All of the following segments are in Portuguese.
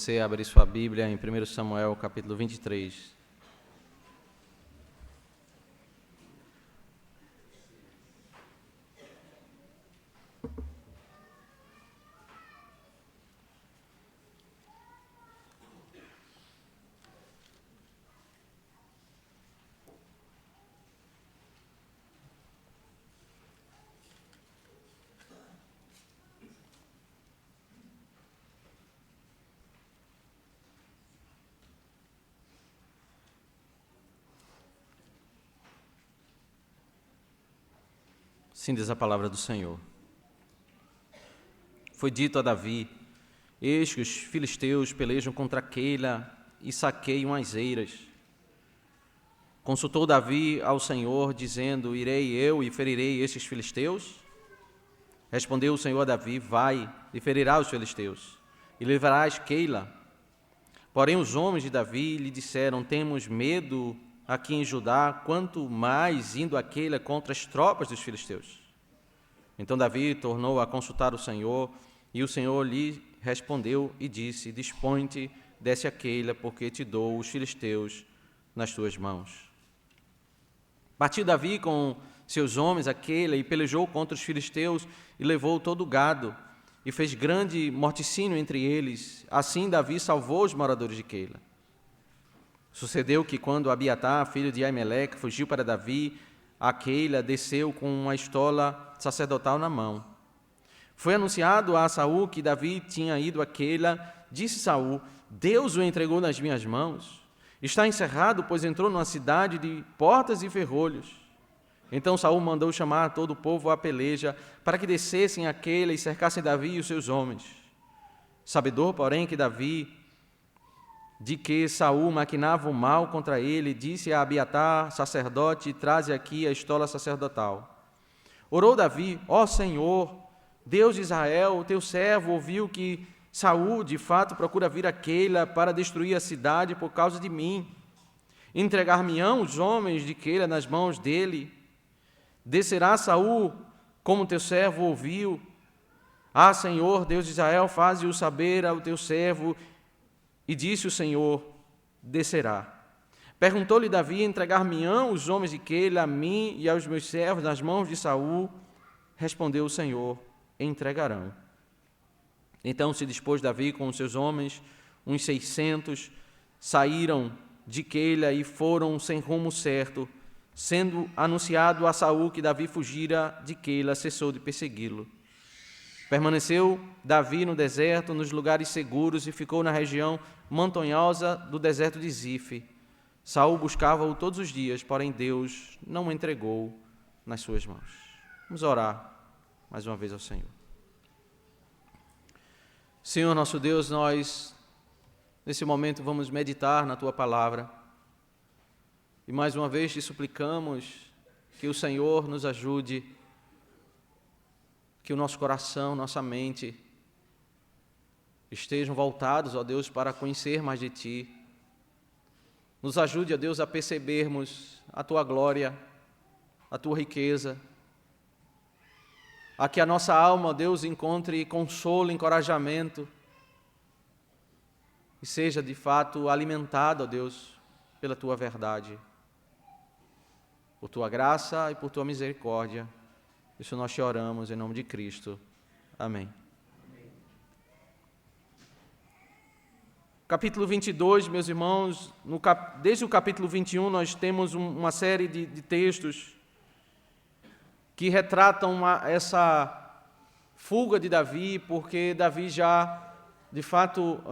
Você abrir sua Bíblia em 1 Samuel, capítulo 23. Assim diz a palavra do Senhor. Foi dito a Davi: eis que os filisteus pelejam contra Keila e saqueiam as eiras. Consultou Davi ao Senhor, dizendo: irei eu e ferirei estes filisteus? Respondeu o Senhor a Davi: vai, e ferirá os filisteus, e livrarás Keila. Porém os homens de Davi lhe disseram: temos medo aqui em Judá, quanto mais indo a Keila contra as tropas dos filisteus. Então Davi tornou a consultar o Senhor, e o Senhor lhe respondeu e disse: dispõe-te, desce a Keila, porque te dou os filisteus nas tuas mãos. Partiu Davi com seus homens a Keila e pelejou contra os filisteus e levou todo o gado, e fez grande morticínio entre eles. Assim Davi salvou os moradores de Keila. Sucedeu que, quando Abiatar, filho de Aimeleque, fugiu para Davi, a Keila desceu com uma estola sacerdotal na mão. Foi anunciado a Saul que Davi tinha ido a Keila. Disse Saul: Deus o entregou nas minhas mãos. Está encerrado, pois entrou numa cidade de portas e ferrolhos. Então Saul mandou chamar todo o povo à peleja, para que descessem a Keila e cercassem Davi e os seus homens. Sabedor, porém, que Davi de que Saul maquinava o mal contra ele, disse a Abiatar, sacerdote: traze aqui a estola sacerdotal. Orou Davi: ó Senhor, Deus de Israel, o teu servo ouviu que Saul de fato procura vir a Keila para destruir a cidade por causa de mim. Entregar-me-ão os homens de Keila nas mãos dele? Descerá Saul, como teu servo ouviu? Ah, Senhor, Deus de Israel, faze-o saber ao teu servo. E disse o Senhor: descerá. Perguntou-lhe Davi: entregar-me-ão os homens de Keila a mim e aos meus servos nas mãos de Saul? Respondeu o Senhor: entregarão. Então se dispôs Davi com os seus homens, uns 600, saíram de Keila e foram sem rumo certo. Sendo anunciado a Saul que Davi fugira de Keila, cessou de persegui-lo. Permaneceu Davi no deserto, nos lugares seguros, e ficou na região montanhosa do deserto de Zife. Saul buscava-o todos os dias, porém Deus não o entregou nas suas mãos. Vamos orar mais uma vez ao Senhor. Senhor nosso Deus, nós nesse momento vamos meditar na Tua palavra e mais uma vez te suplicamos que o Senhor nos ajude, que o nosso coração, nossa mente estejam voltados, ó Deus, para conhecer mais de Ti. Nos ajude, ó Deus, a percebermos a Tua glória, a Tua riqueza, a que a nossa alma, ó Deus, encontre consolo, encorajamento e seja de fato alimentada, ó Deus, pela Tua verdade, por Tua graça e por Tua misericórdia. Isso nós te oramos em nome de Cristo. Amém. Capítulo 22, meus irmãos, desde o capítulo 21 nós temos uma série de textos que retratam essa fuga de Davi, porque Davi já, de fato,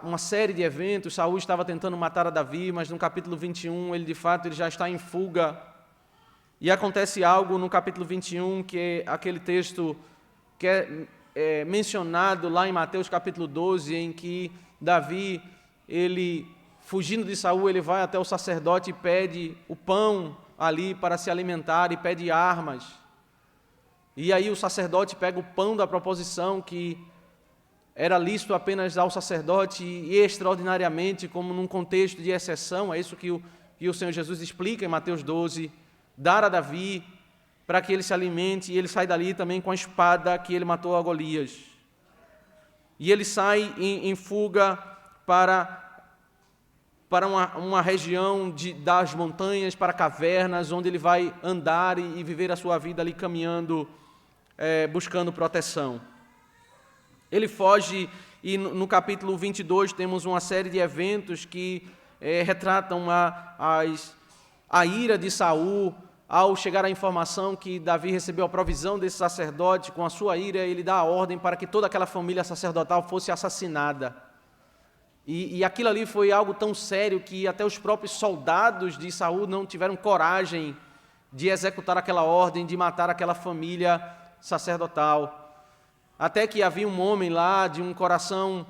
uma série de eventos, Saul estava tentando matar a Davi, mas no capítulo 21 ele já está em fuga. E acontece algo no capítulo 21, que é aquele texto que é mencionado lá em Mateus capítulo 12, em que Davi, ele, fugindo de Saul, ele vai até o sacerdote e pede o pão ali para se alimentar e pede armas. E aí o sacerdote pega o pão da proposição, que era lícito apenas ao sacerdote e extraordinariamente, como num contexto de exceção, é isso que o Senhor Jesus explica em Mateus 12, dar a Davi para que ele se alimente, e ele sai dali também com a espada que ele matou a Golias. E ele sai em fuga para uma região das montanhas, para cavernas, onde ele vai andar e viver a sua vida ali caminhando, buscando proteção. Ele foge, e no capítulo 22 temos uma série de eventos que retratam a ira de Saul, ao chegar a informação que Davi recebeu a provisão desse sacerdote. Com a sua ira, ele dá a ordem para que toda aquela família sacerdotal fosse assassinada. E aquilo ali foi algo tão sério que até os próprios soldados de Saul não tiveram coragem de executar aquela ordem, de matar aquela família sacerdotal. Até que havia um homem lá de um coração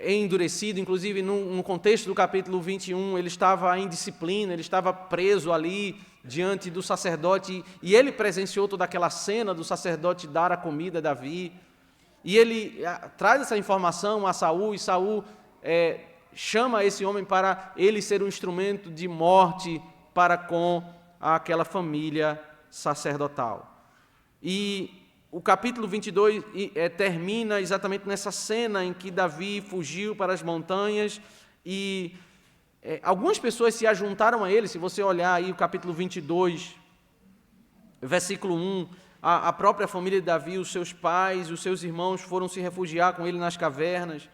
endurecido, inclusive no contexto do capítulo 21, ele estava em disciplina, ele estava preso ali diante do sacerdote, e ele presenciou toda aquela cena do sacerdote dar a comida a Davi, e ele traz essa informação a Saul, e Saul chama esse homem para ele ser um instrumento de morte para com aquela família sacerdotal. E o capítulo 22 termina exatamente nessa cena em que Davi fugiu para as montanhas e algumas pessoas se ajuntaram a ele. Se você olhar aí o capítulo 22, versículo 1, a própria família de Davi, os seus pais, os seus irmãos foram se refugiar com ele nas cavernas.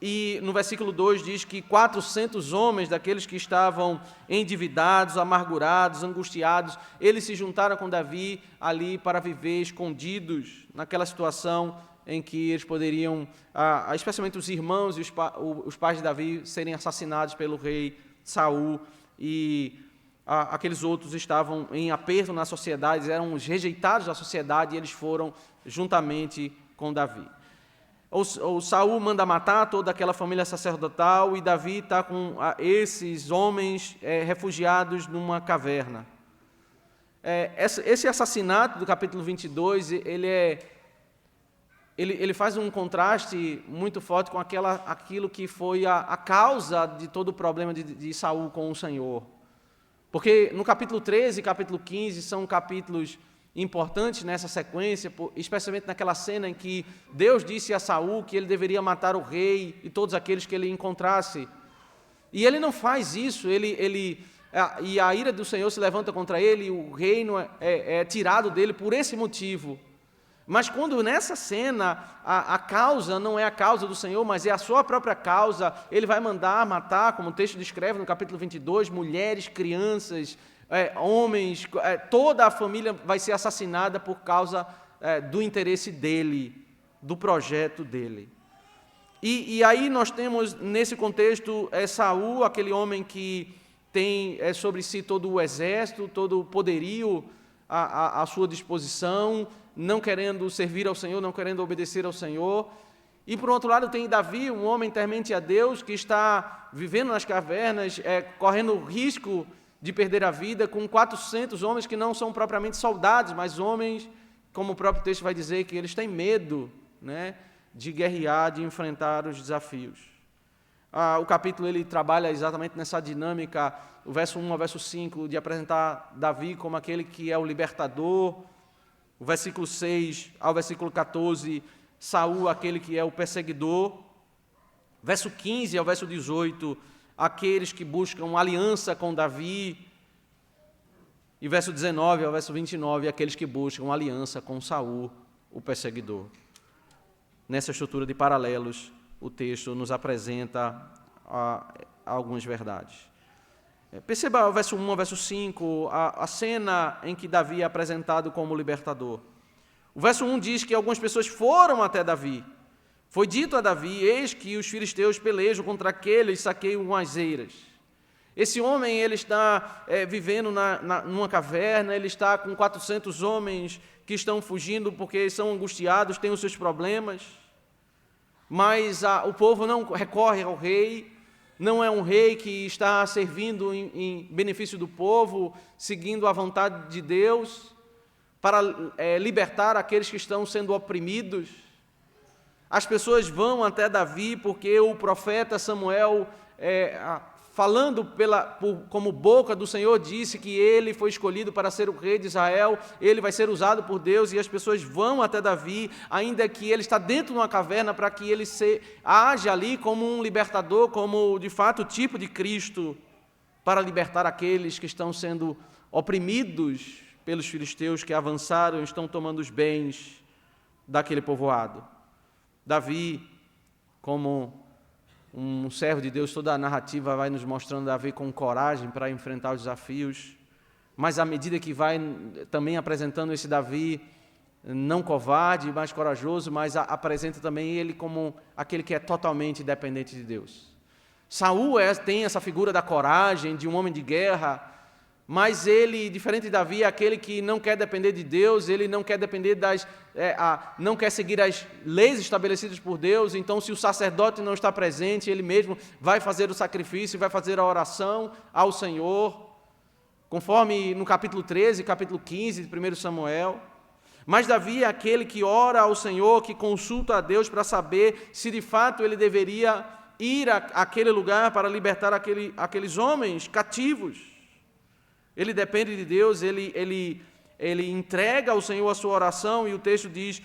E no versículo 2 diz que 400 homens, daqueles que estavam endividados, amargurados, angustiados, eles se juntaram com Davi ali para viver escondidos naquela situação em que eles poderiam, especialmente os irmãos e os pais de Davi, serem assassinados pelo rei Saul, e aqueles outros estavam em aperto na sociedade, eram os rejeitados da sociedade, e eles foram juntamente com Davi. O Saul manda matar toda aquela família sacerdotal, e Davi está com esses homens refugiados numa caverna. Esse assassinato do capítulo 22, ele faz um contraste muito forte com aquilo que foi a causa de todo o problema de Saul com o Senhor. Porque no capítulo 13 e capítulo 15 são capítulos importantes nessa sequência, especialmente naquela cena em que Deus disse a Saul que ele deveria matar o rei e todos aqueles que ele encontrasse. E ele não faz isso, e a ira do Senhor se levanta contra ele, e o reino é tirado dele por esse motivo. Mas quando nessa cena a causa não é a causa do Senhor, mas é a sua própria causa, ele vai mandar matar, como o texto descreve no capítulo 22, mulheres, crianças, homens, toda a família vai ser assassinada por causa do interesse dele, do projeto dele. E aí nós temos, nesse contexto, Saul, aquele homem que tem sobre si todo o exército, todo o poderio à sua disposição, não querendo servir ao Senhor, não querendo obedecer ao Senhor. E, por outro lado, tem Davi, um homem temente a Deus, que está vivendo nas cavernas, correndo risco de perder a vida, com 400 homens que não são propriamente soldados, mas homens, como o próprio texto vai dizer, que eles têm medo, né, de guerrear, de enfrentar os desafios. O capítulo ele trabalha exatamente nessa dinâmica, o verso 1 ao verso 5, de apresentar Davi como aquele que é o libertador, o versículo 6 ao versículo 14, Saul, aquele que é o perseguidor, verso 15 ao verso 18, aqueles que buscam aliança com Davi, e verso 19 ao verso 29, aqueles que buscam aliança com Saul, o perseguidor. Nessa estrutura de paralelos, o texto nos apresenta algumas verdades. Perceba o verso 1 ao verso 5, a cena em que Davi é apresentado como libertador. O verso 1 diz que algumas pessoas foram até Davi. Foi dito a Davi: eis que os filisteus pelejam contra aqueles e saqueiam as eiras. Esse homem ele está vivendo numa caverna, ele está com 400 homens que estão fugindo porque são angustiados, têm os seus problemas. Mas o povo não recorre ao rei, não é um rei que está servindo em benefício do povo, seguindo a vontade de Deus, para libertar aqueles que estão sendo oprimidos. As pessoas vão até Davi porque o profeta Samuel falando como boca do Senhor, disse que ele foi escolhido para ser o rei de Israel, ele vai ser usado por Deus, e as pessoas vão até Davi, ainda que ele está dentro de uma caverna, para que ele age ali como um libertador, como de fato o tipo de Cristo, para libertar aqueles que estão sendo oprimidos pelos filisteus, que avançaram e estão tomando os bens daquele povoado. Davi, como um servo de Deus, toda a narrativa vai nos mostrando Davi com coragem para enfrentar os desafios, mas à medida que vai também apresentando esse Davi, não covarde, mas corajoso, mas apresenta também ele como aquele que é totalmente dependente de Deus. Saul tem essa figura da coragem, de um homem de guerra, mas ele, diferente de Davi, é aquele que não quer depender de Deus, ele não quer depender não quer seguir as leis estabelecidas por Deus. Então, se o sacerdote não está presente, ele mesmo vai fazer o sacrifício, vai fazer a oração ao Senhor, conforme no capítulo 13 e capítulo 15 de 1 Samuel. Mas Davi é aquele que ora ao Senhor, que consulta a Deus para saber se de fato ele deveria ir àquele lugar para libertar aqueles homens cativos. Ele depende de Deus, ele entrega ao Senhor a sua oração, e o texto diz,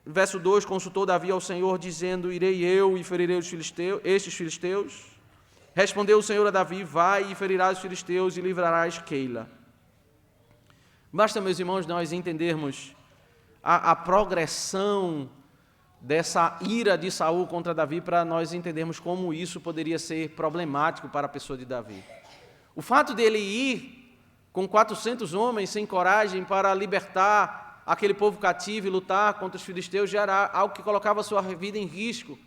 verso 2, consultou Davi ao Senhor, dizendo, irei eu e ferirei estes filisteus? Respondeu o Senhor a Davi, vai e ferirás os filisteus e livrarás Keila. Basta, meus irmãos, nós entendermos a progressão dessa ira de Saul contra Davi, para nós entendermos como isso poderia ser problemático para a pessoa de Davi. O fato dele ir com 400 homens sem coragem para libertar aquele povo cativo e lutar contra os filisteus já era algo que colocava a sua vida em risco.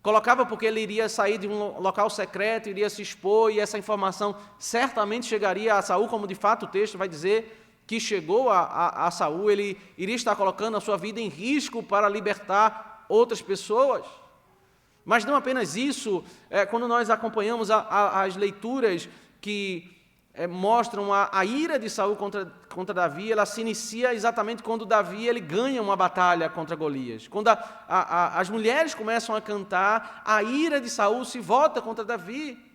Colocava porque ele iria sair de um local secreto, iria se expor, e essa informação certamente chegaria a Saul, como de fato o texto vai dizer que chegou a Saul. Ele iria estar colocando a sua vida em risco para libertar outras pessoas. Mas não apenas isso, quando nós acompanhamos as leituras que mostram a ira de Saul contra Davi, ela se inicia exatamente quando Davi ele ganha uma batalha contra Golias. Quando as mulheres começam a cantar, a ira de Saul se volta contra Davi.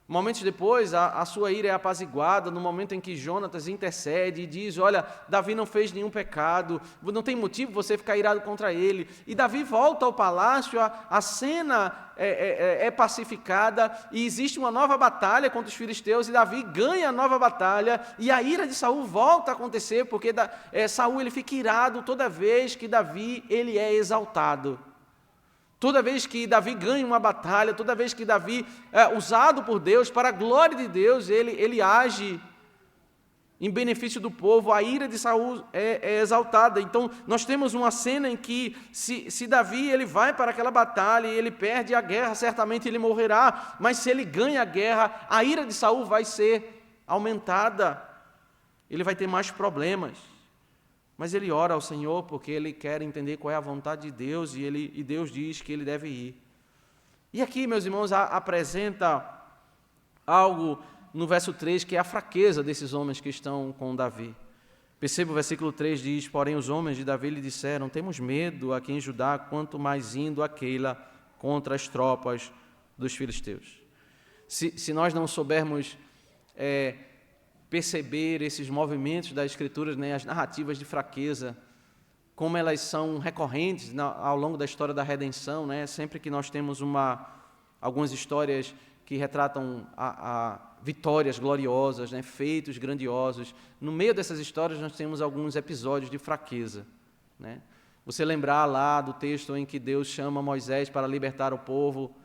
Momentos depois, a sua ira é apaziguada no momento em que Jonatas intercede e diz, olha, Davi não fez nenhum pecado, não tem motivo você ficar irado contra ele. E Davi volta ao palácio, a cena é pacificada, e existe uma nova batalha contra os filisteus, e Davi ganha a nova batalha, e a ira de Saul volta a acontecer, porque Saul ele fica irado toda vez que Davi ele é exaltado. Toda vez que Davi ganha uma batalha, toda vez que Davi é usado por Deus, para a glória de Deus, ele age em benefício do povo, a ira de Saul é exaltada. Então, nós temos uma cena em que, se Davi ele vai para aquela batalha e ele perde a guerra, certamente ele morrerá, mas se ele ganha a guerra, a ira de Saul vai ser aumentada, ele vai ter mais problemas. Mas ele ora ao Senhor porque ele quer entender qual é a vontade de Deus, e Deus diz que ele deve ir. E aqui, meus irmãos, apresenta algo no verso 3, que é a fraqueza desses homens que estão com Davi. Perceba o versículo 3, diz, porém os homens de Davi lhe disseram, temos medo aqui em Judá, quanto mais indo a Keila contra as tropas dos filisteus. Se nós não soubermos perceber esses movimentos das Escrituras, né, as narrativas de fraqueza, como elas são recorrentes ao longo da história da redenção, né, sempre que nós temos algumas histórias que retratam vitórias gloriosas, né, feitos grandiosos, no meio dessas histórias nós temos alguns episódios de fraqueza. Né? Você lembrar lá do texto em que Deus chama Moisés para libertar o povo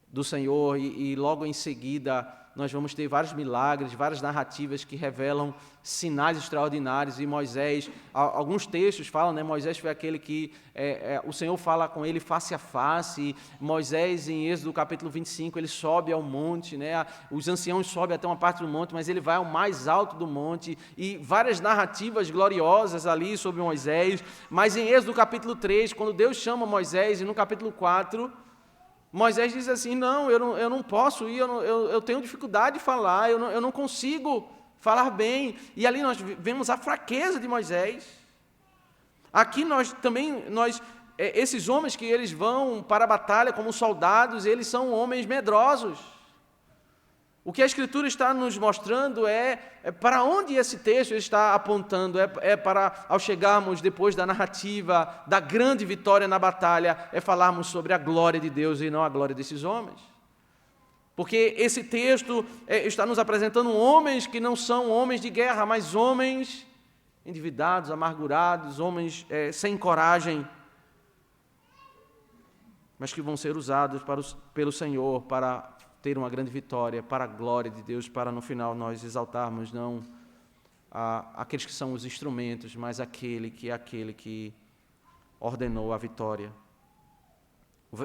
do Senhor, e logo em seguida nós vamos ter vários milagres, várias narrativas que revelam sinais extraordinários, e Moisés, alguns textos falam, né, Moisés foi aquele que o Senhor fala com ele face a face. Moisés, em Êxodo capítulo 25, ele sobe ao monte, né, os anciãos sobem até uma parte do monte, mas ele vai ao mais alto do monte, e várias narrativas gloriosas ali sobre Moisés. Mas em Êxodo capítulo 3, quando Deus chama Moisés, e no capítulo 4, Moisés diz assim, não, eu não posso ir, eu tenho dificuldade de falar, eu não consigo falar bem. E ali nós vemos a fraqueza de Moisés. Aqui esses homens que eles vão para a batalha como soldados, eles são homens medrosos. O que a Escritura está nos mostrando é para onde esse texto está apontando, para, ao chegarmos depois da narrativa da grande vitória na batalha, falarmos sobre a glória de Deus e não a glória desses homens. Porque esse texto está nos apresentando homens que não são homens de guerra, mas homens endividados, amargurados, homens sem coragem, mas que vão ser usados pelo Senhor para ter uma grande vitória, para a glória de Deus, para no final nós exaltarmos não aqueles que são os instrumentos, mas aquele que ordenou a vitória.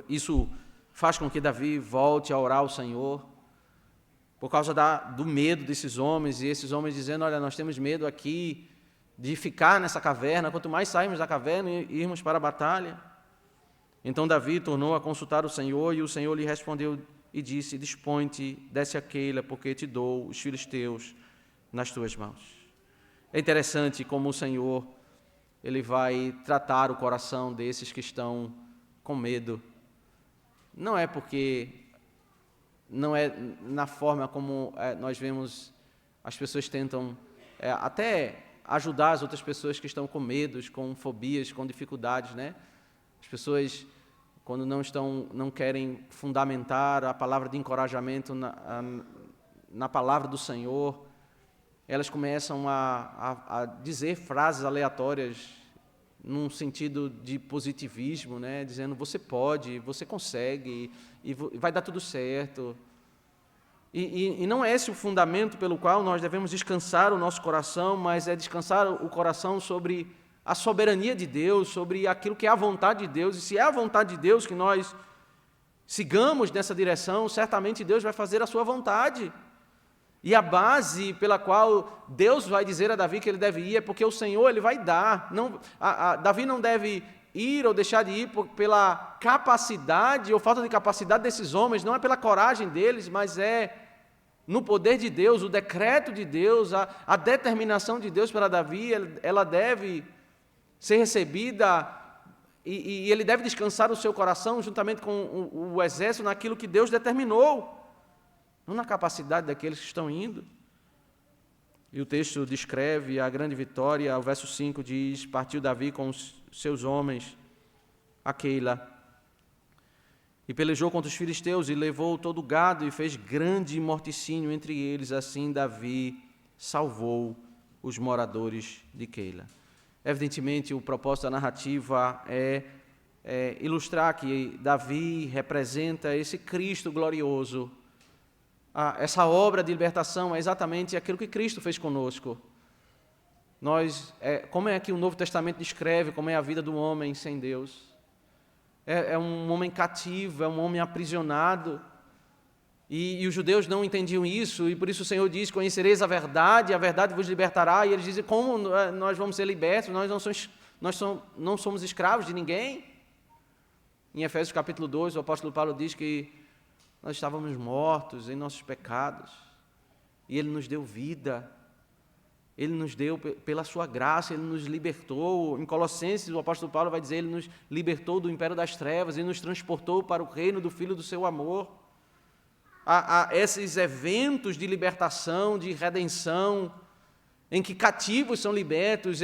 Isso faz com que Davi volte a orar ao Senhor, por causa do medo desses homens, e esses homens dizendo, olha, nós temos medo aqui de ficar nessa caverna, quanto mais sairmos da caverna e irmos para a batalha. Então Davi tornou a consultar o Senhor, e o Senhor lhe respondeu e disse, dispõe-te, desce a Keila, porque te dou os filisteus nas tuas mãos. É interessante como o Senhor, Ele vai tratar o coração desses que estão com medo. Não é na forma como nós vemos as pessoas tentam até ajudar as outras pessoas que estão com medos, com fobias, com dificuldades, né? As pessoas, quando não querem fundamentar a palavra de encorajamento na palavra do Senhor, elas começam a dizer frases aleatórias num sentido de positivismo, né? Dizendo, você pode, você consegue, e vai dar tudo certo. E não é esse o fundamento pelo qual nós devemos descansar o nosso coração, mas é descansar o coração sobre a soberania de Deus, sobre aquilo que é a vontade de Deus. E se é a vontade de Deus que nós sigamos nessa direção, certamente Deus vai fazer a sua vontade. E a base pela qual Deus vai dizer a Davi que ele deve ir é porque o Senhor ele vai dar. Davi não deve ir ou deixar de ir pela capacidade ou falta de capacidade desses homens, não é pela coragem deles, mas é no poder de Deus, o decreto de Deus, a determinação de Deus para Davi, ela deve ser recebida e ele deve descansar o seu coração juntamente com o exército naquilo que Deus determinou, não na capacidade daqueles que estão indo. E o texto descreve a grande vitória, o verso 5 diz, partiu Davi com os seus homens a Keila, e pelejou contra os filisteus, e levou todo o gado, e fez grande morticínio entre eles. Assim Davi salvou os moradores de Keila. Evidentemente, o propósito da narrativa é ilustrar que Davi representa esse Cristo glorioso. Essa obra de libertação é exatamente aquilo que Cristo fez conosco. Como é que o Novo Testamento descreve como é a vida do homem sem Deus? É um homem cativo, é um homem aprisionado. E os judeus não entendiam isso, e por isso o Senhor diz, conhecereis a verdade vos libertará. E eles dizem, como nós vamos ser libertos? Nós não somos escravos de ninguém. Em Efésios capítulo 2, o apóstolo Paulo diz que nós estávamos mortos em nossos pecados, e Ele nos deu vida. Ele nos deu, pela sua graça, Ele nos libertou. Em Colossenses, o apóstolo Paulo vai dizer, Ele nos libertou do império das trevas e nos transportou para o reino do Filho do seu amor. Há esses eventos de libertação, de redenção, em que cativos são libertos.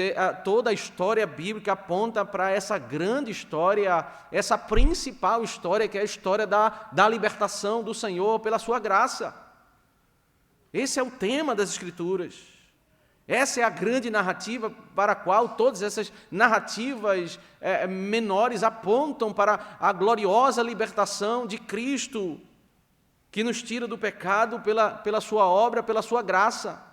Toda a história bíblica aponta para essa grande história, essa principal história, que é a história da libertação do Senhor pela sua graça. Esse é o tema das Escrituras. Essa é a grande narrativa para a qual todas essas narrativas menores apontam para a gloriosa libertação de Cristo, que nos tira do pecado pela sua obra, pela sua graça.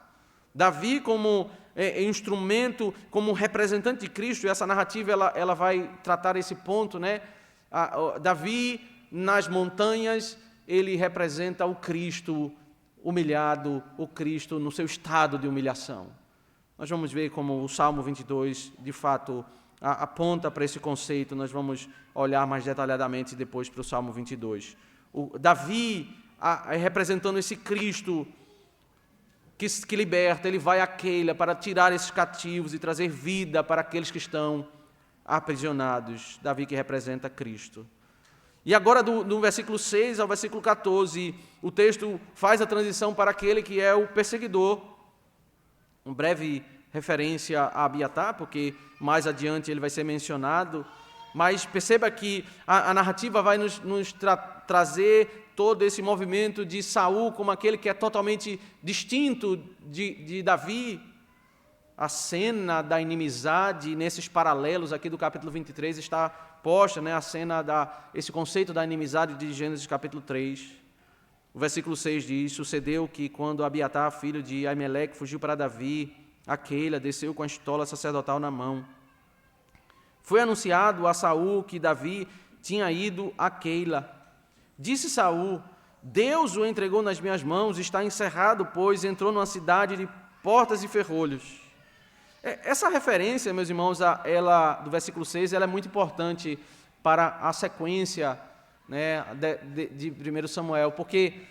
Davi, como instrumento, como representante de Cristo, e essa narrativa ela vai tratar esse ponto, né? Davi, nas montanhas, ele representa o Cristo humilhado, o Cristo no seu estado de humilhação. Nós vamos ver como o Salmo 22, de fato, aponta para esse conceito. Nós vamos olhar mais detalhadamente depois para o Salmo 22. Davi, representando esse Cristo que liberta, ele vai a Keila para tirar esses cativos e trazer vida para aqueles que estão aprisionados. Davi que representa Cristo. E agora, do versículo 6 ao versículo 14, o texto faz a transição para aquele que é o perseguidor. Uma breve referência a Abiatar, porque mais adiante ele vai ser mencionado. Mas perceba que a narrativa vai nos trazer todo esse movimento de Saul como aquele que é totalmente distinto de Davi. A cena da inimizade, nesses paralelos aqui do capítulo 23, está posta, a cena esse conceito da inimizade de Gênesis capítulo 3. O versículo 6 diz: sucedeu que quando Abiatar, filho de Aimeleque, fugiu para Davi, a Queila desceu com a estola sacerdotal na mão. Foi anunciado a Saul que Davi tinha ido a Queila. Disse Saul: Deus o entregou nas minhas mãos, está encerrado, pois entrou numa cidade de portas e ferrolhos. Essa referência, meus irmãos, ela, do versículo 6, ela é muito importante para a sequência, de 1 Samuel, porque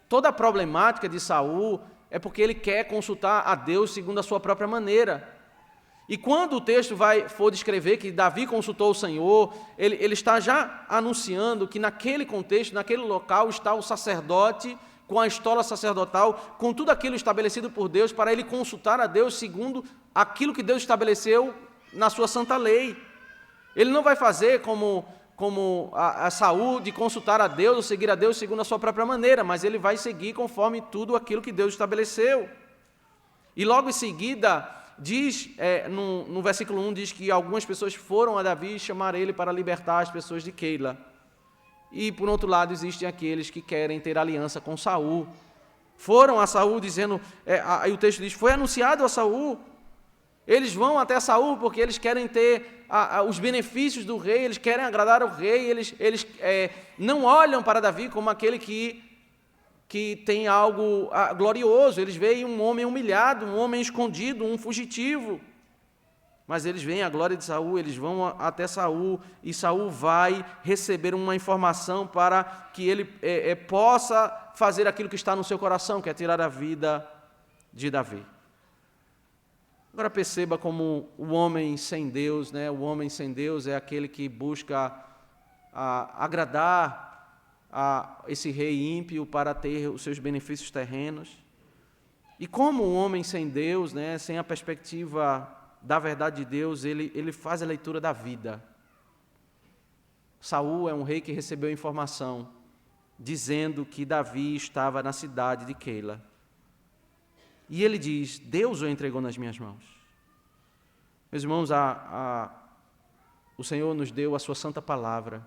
toda a problemática de Saul é porque ele quer consultar a Deus segundo a sua própria maneira. E quando o texto for descrever que Davi consultou o Senhor, ele está já anunciando que naquele contexto, naquele local, está o sacerdote com a estola sacerdotal, com tudo aquilo estabelecido por Deus, para ele consultar a Deus segundo aquilo que Deus estabeleceu na sua santa lei. Ele não vai fazer como a Saul, de consultar a Deus ou seguir a Deus segundo a sua própria maneira, mas ele vai seguir conforme tudo aquilo que Deus estabeleceu. E logo em seguida, diz, no versículo 1, diz que algumas pessoas foram a Davi chamar ele para libertar as pessoas de Keila. E, por outro lado, existem aqueles que querem ter aliança com Saul. Foram a Saul dizendo, aí o texto diz, foi anunciado a Saul. Eles vão até Saul porque eles querem ter os benefícios do rei, eles querem agradar o rei, eles não olham para Davi como aquele que tem algo glorioso. Eles veem um homem humilhado, um homem escondido, um fugitivo. Mas eles veem a glória de Saul, eles vão até Saul, e Saul vai receber uma informação para que ele possa fazer aquilo que está no seu coração, que é tirar a vida de Davi. Agora perceba como o homem sem Deus, o homem sem Deus é aquele que busca agradar a esse rei ímpio para ter os seus benefícios terrenos. E como o homem sem Deus, sem a perspectiva da verdade de Deus, ele faz a leitura da vida. Saul é um rei que recebeu informação dizendo que Davi estava na cidade de Keila. E ele diz, Deus o entregou nas minhas mãos. Meus irmãos, o Senhor nos deu a sua santa palavra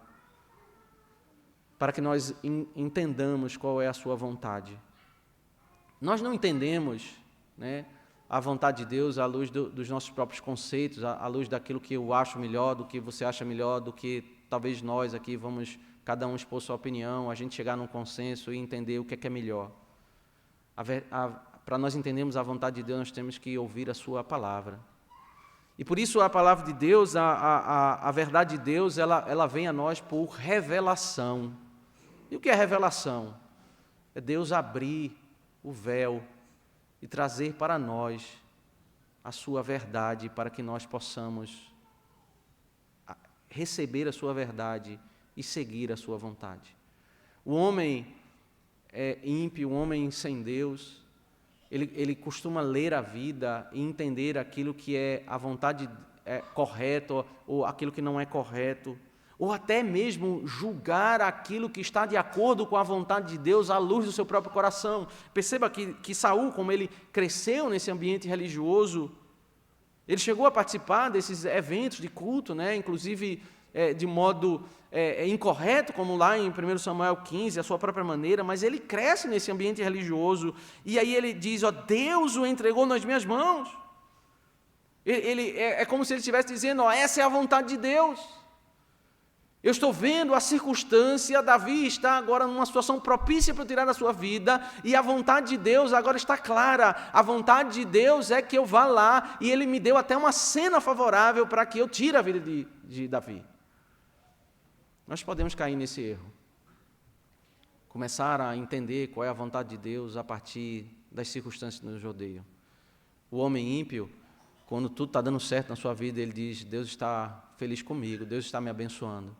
para que nós entendamos qual é a sua vontade. Nós não entendemos, a vontade de Deus à luz dos nossos próprios conceitos, à luz daquilo que eu acho melhor, do que você acha melhor, do que talvez nós aqui vamos, cada um expor sua opinião, a gente chegar num consenso e entender o que é melhor. Para nós entendermos a vontade de Deus, nós temos que ouvir a sua palavra. E por isso a palavra de Deus, a verdade de Deus, ela vem a nós por revelação. E o que é revelação? É Deus abrir o véu e trazer para nós a sua verdade, para que nós possamos receber a sua verdade e seguir a sua vontade. O homem ímpio, o homem sem Deus, ele costuma ler a vida e entender aquilo que é a vontade correta ou aquilo que não é correto, ou até mesmo julgar aquilo que está de acordo com a vontade de Deus à luz do seu próprio coração. Perceba que Saul, como ele cresceu nesse ambiente religioso, ele chegou a participar desses eventos de culto, inclusive de modo incorreto, como lá em 1 Samuel 15, a sua própria maneira, mas ele cresce nesse ambiente religioso, e aí ele diz, Deus o entregou nas minhas mãos. É como se ele estivesse dizendo, essa é a vontade de Deus. Eu estou vendo a circunstância, Davi está agora numa situação propícia para tirar a sua vida, e a vontade de Deus agora está clara. A vontade de Deus é que eu vá lá, e ele me deu até uma cena favorável para que eu tire a vida de Davi. Nós podemos cair nesse erro. Começar a entender qual é a vontade de Deus a partir das circunstâncias que nos rodeiam. O homem ímpio, quando tudo está dando certo na sua vida, ele diz, Deus está feliz comigo, Deus está me abençoando.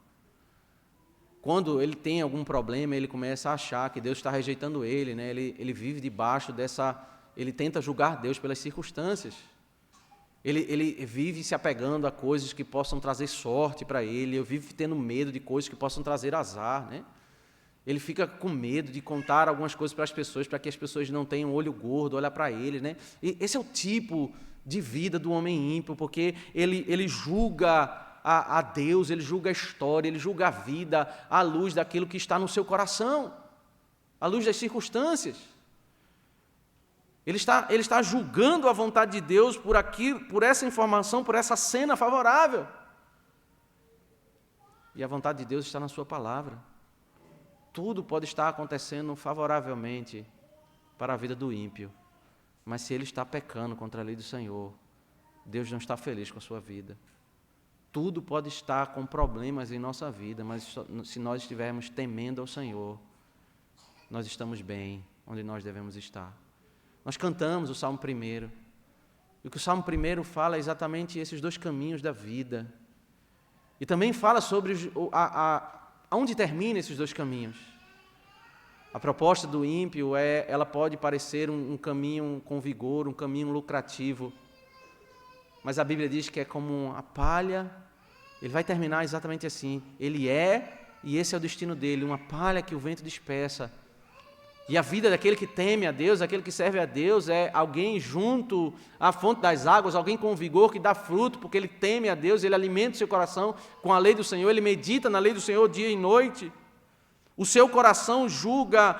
quando ele tem algum problema, ele começa a achar que Deus está rejeitando ele, né? Ele vive debaixo ele tenta julgar Deus pelas circunstâncias. Ele vive se apegando a coisas que possam trazer sorte para ele, ele vive tendo medo de coisas que possam trazer azar, né? Ele fica com medo de contar algumas coisas para as pessoas, para que as pessoas não tenham olho gordo, olhar para ele, né? E esse é o tipo de vida do homem ímpio, porque ele julga a Deus, ele julga a história, ele julga a vida à luz daquilo que está no seu coração, à luz das circunstâncias. Ele está julgando a vontade de Deus por essa informação, por essa cena favorável. E a vontade de Deus está na sua palavra. Tudo pode estar acontecendo favoravelmente para a vida do ímpio, mas se ele está pecando contra a lei do Senhor, Deus não está feliz com a sua vida. Tudo pode estar com problemas em nossa vida, mas se nós estivermos temendo ao Senhor, nós estamos bem onde nós devemos estar. Nós cantamos o Salmo 1, e o que o Salmo 1 fala é exatamente esses dois caminhos da vida. E também fala sobre aonde termina esses dois caminhos. A proposta do ímpio ela pode parecer um caminho com vigor, um caminho lucrativo, mas a Bíblia diz que é como a palha. Ele vai terminar exatamente assim. Ele e esse é o destino dele, uma palha que o vento dispersa. E a vida daquele que teme a Deus, aquele que serve a Deus, é alguém junto à fonte das águas, alguém com vigor que dá fruto, porque ele teme a Deus, ele alimenta o seu coração com a lei do Senhor, ele medita na lei do Senhor dia e noite. O seu coração julga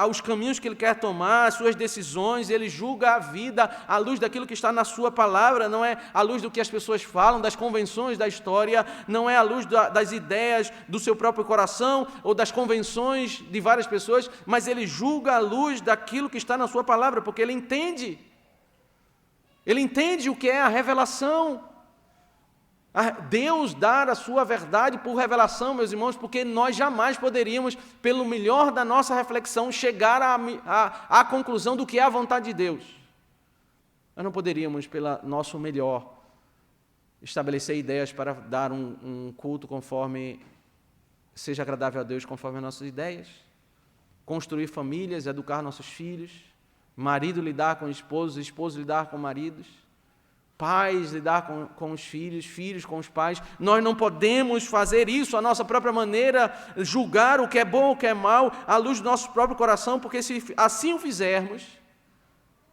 os caminhos que ele quer tomar, as suas decisões, ele julga a vida à luz daquilo que está na sua palavra, não é à luz do que as pessoas falam, das convenções da história, não é à luz das ideias do seu próprio coração ou das convenções de várias pessoas, mas ele julga à luz daquilo que está na sua palavra, porque ele entende o que é a revelação. Deus dar a sua verdade por revelação, meus irmãos, porque nós jamais poderíamos, pelo melhor da nossa reflexão, chegar à conclusão do que é a vontade de Deus. Nós não poderíamos, pelo nosso melhor, estabelecer ideias para dar um culto conforme seja agradável a Deus, conforme as nossas ideias, construir famílias, educar nossos filhos, marido lidar com esposos, esposos lidar com maridos, pais lidar com os filhos, filhos com os pais. Nós não podemos fazer isso à nossa própria maneira, julgar o que é bom, o que é mal, à luz do nosso próprio coração, porque se assim o fizermos,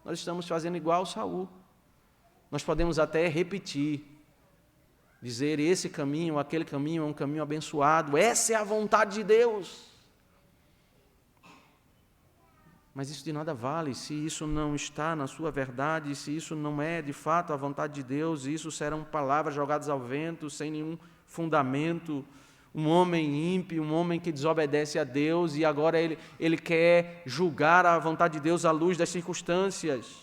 nós estamos fazendo igual Saul. Nós podemos até repetir, dizer esse caminho, aquele caminho é um caminho abençoado, essa é a vontade de Deus. Mas isso de nada vale se isso não está na sua verdade, se isso não é de fato a vontade de Deus, isso serão palavras jogadas ao vento, sem nenhum fundamento. Um homem ímpio, um homem que desobedece a Deus e agora ele quer julgar a vontade de Deus à luz das circunstâncias,